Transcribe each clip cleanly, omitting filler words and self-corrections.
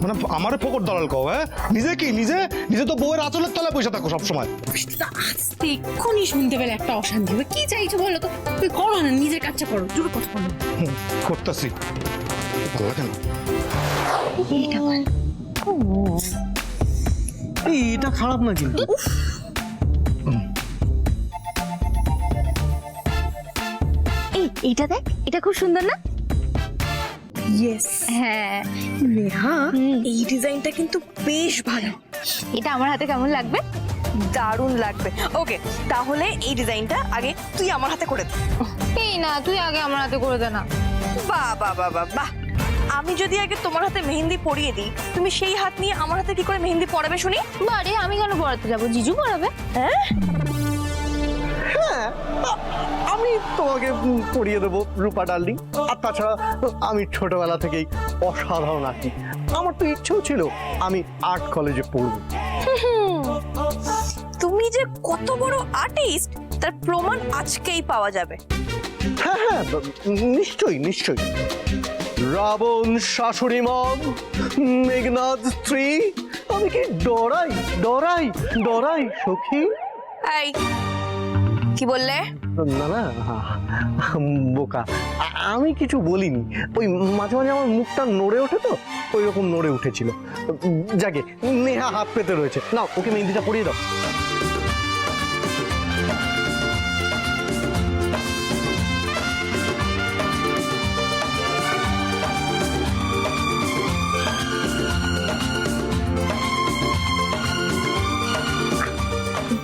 মানে আমারে ফকর দালাল কও? হ্যাঁ, নিজে কি নিজে নিজে তো বউয়ের আঁচলের তলায় পয়সা থাকো সবসময়। আস্তে এক্ষুনি শুনতে পেলে একটা অশান্তি হবে। কি চাইছো বলো তো? তুই করো না, নিজের কাজটা করো, জোর কথা বলো। করতেছি। কেন এটা বল। এটা খারাপ না কিন্তু। এইটা দেখ, এটা খুব সুন্দর না? ইয়েস হ্যাঁ, নেহা, এই ডিজাইনটা কিন্তু বেশ ভালো। এটা আমার হাতে কেমন লাগবে? দারুণ লাগবে। ওকে, তাহলে এই ডিজাইনটা আগে তুই আমার হাতে করে দে। এই না, তুই আগে আমার হাতে করে দে না। বাহ বাহ বাহ বাহ বাহ, আমি যদি আগে তোমার হাতে মেহেন্দি পরিয়ে দিই, তুমি সেই হাত নিয়ে আমার হাতে কি করে মেহেন্দি পরাবে শুনি? বারে, আমি কেন পড়াতে যাবো? জিজু পড়াবে। হ্যাঁ, হ্যাঁ, আমি তোমাকে পরিয়ে দেবো রূপা ডার্লিং। আর তাছাড়া আমি ছোটবেলা থেকেই অসাধারণ আঁকি। আমার তো ইচ্ছেও ছিল আমি আর্ট কলেজে পড়বো। তুমি যে কত বড় আর্টিস্ট তার প্রমাণ আজকেই পাওয়া যাবে। হ্যাঁ হ্যাঁ, নিশ্চয়ই নিশ্চয়ই। রাবণ শাশুড়ি মম, মেঘনাদ স্ত্রী, আমি কি ডরাই ডরাই ডরাই সখী? এই কি বললে? না না, বোকা, আমি কিছু বলিনি। ওই মাঝে মাঝে আমার মুখটা নড়ে ওঠে তো, ওই রকম নড়ে উঠেছিল। যাকে নেহা হাত পেতে রয়েছে, না ওকে মেহেন্দিটা পরিয়ে দাও।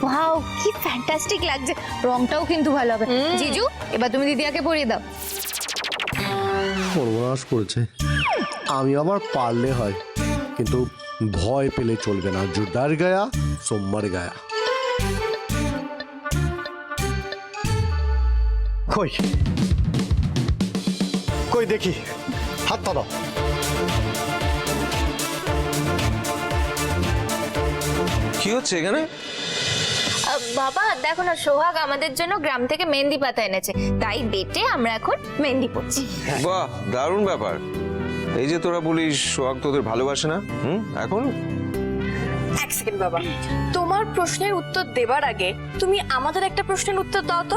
ওয়াও, কি ফ্যান্টাস্টিক লাগছে। রংটাও কিন্তু ভালো হবে। জিজু, এবার তুমি দিদিয়াকে পরিয়ে দাও। সর্বনাশ করেছে। আমি আবার পারলে হয়, কিন্তু ভয় পেলে চলবে না। जो डर गया सो मर गया। কই কই দেখি, হাতটা দাও। কি হচ্ছে এখানে? বাবা দেখো না, সোহাগ আমাদের জন্য গ্রাম থেকে মেহেন্দি পাতা এনেছে, তাই বেটে আমরা এখন মেহেন্দি পড়ছি। বাহ, দারুণ ব্যাপার। এই যে তোরা বলিস সোহাগ তোদের ভালোবাসে না, এখন এক সেকেন্ড বাবা, তোমার প্রশ্নের উত্তর দেবার আগে তুমি আমাদের একটা প্রশ্নের উত্তর দাও তো।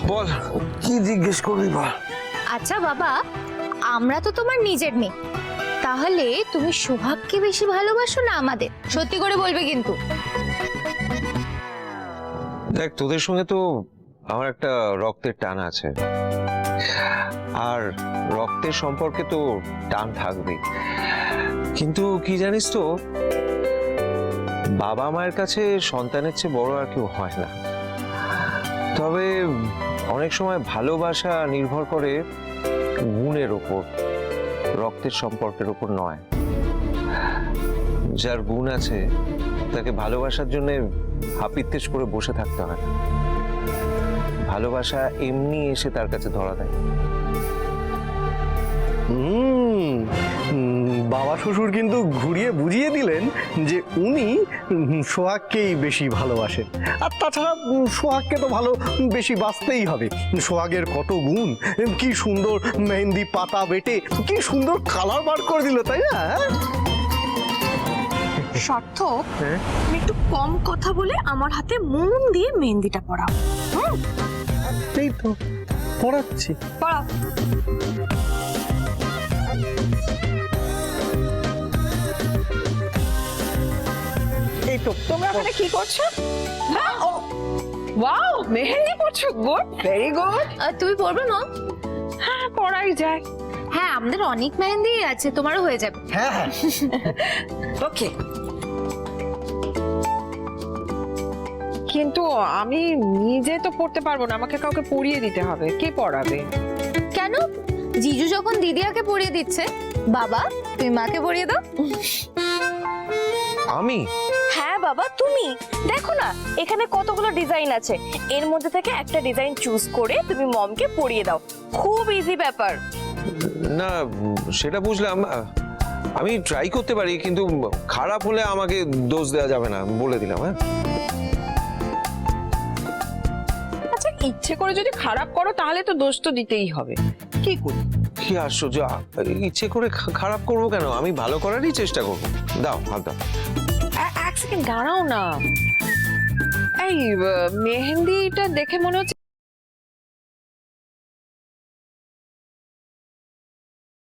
বল, কি জিজ্ঞেস করবি বল। আচ্ছা বাবা, আমরা তো তোমার নিজের মেয়ে, তাহলে তুমি সোহাগকে বেশি ভালোবাসো না আমাদের? সত্যি করে বলবে কিন্তু। দেখ, তোদের সঙ্গে তো আমার একটা রক্তের টান আছে, আর রক্তের সম্পর্কে তো টান থাকবেই। কিন্তু কি জানিস তো, বাবা মায়ের কাছে সন্তানের চেয়ে বড় আর কেউ হয় না। তবে অনেক সময় ভালোবাসা নির্ভর করে গুণের ওপর, রক্তের সম্পর্কের ওপর নয়। যার গুণ আছে তাকে ভালোবাসার জন্য হাপিত্তেশ করে বসে থাকতে হয় না। ভালোবাসা এমনি এসে তার কাছে ধরা দেয়। বাবা শ্বশুর কিন্তু ঘুরিয়ে বুঝিয়ে দিলেন যে উনি সোহাগকেই বেশি ভালোবাসেন। আর তাছাড়া সোহাগকে তো ভালো বেশি বাঁচতেই হবে। সোহাগের কত গুণ, কি সুন্দর মেহেন্দি পাতা বেটে কি সুন্দর কালার বার করে দিল, তাই না? শর্ত, তুমি একটু কম কথা বলে আমার হাতে মন দিয়ে মেহেন্দিটা পরাও। এই তো পড়াচ্ছি। পরাও। এই তো তোমরা ওখানে কি করছো? ওয়াও, মেহেন্দি পড়ছো, গুড, ভেরি গুড। তুমি পড়বে মা? হ্যাঁ, পড়াই যায়। হ্যাঁ, আমাদের অনেক মেহেন্দি আছে, তোমারও হয়ে যাবে। হ্যাঁ হ্যাঁ। ওকে, কিন্তু আমি নিজে তো পড়তে পারবো না, আমাকে কাউকে পড়িয়ে দিতে হবে। কে পড়াবে? কেন? জিজু যখন দিদিয়াকে পরিয়ে দিচ্ছে, বাবা তুমি মাকে পরিয়ে দাও। আমি? হ্যাঁ বাবা, তুমি দেখো না এখানে কতগুলো ডিজাইন আছে, এর মধ্যে থেকে একটা ডিজাইন চুজ করে তুমি মমকে পরিয়ে দাও। খুব ইজি ব্যাপার। না, সেটা বুঝলাম। আমি ট্রাই করতে পারি, কিন্তু খারাপ হলে আমাকে দোষ দেওয়া যাবে না, বলে দিলাম। হ্যাঁ, ইচ্ছে করে যদি খারাপ করো তাহলে তো দোষ তো দিতেই হবে। কি করি? কি আশ্চর্য, ইচ্ছে করে খারাপ করবো কেন? আমি ভালো করারই চেষ্টা করবো। দাও হাত দাও। এক সেকেন্ড দাঁড়াও না। এই মেহেন্দিটা দেখে মনে হচ্ছে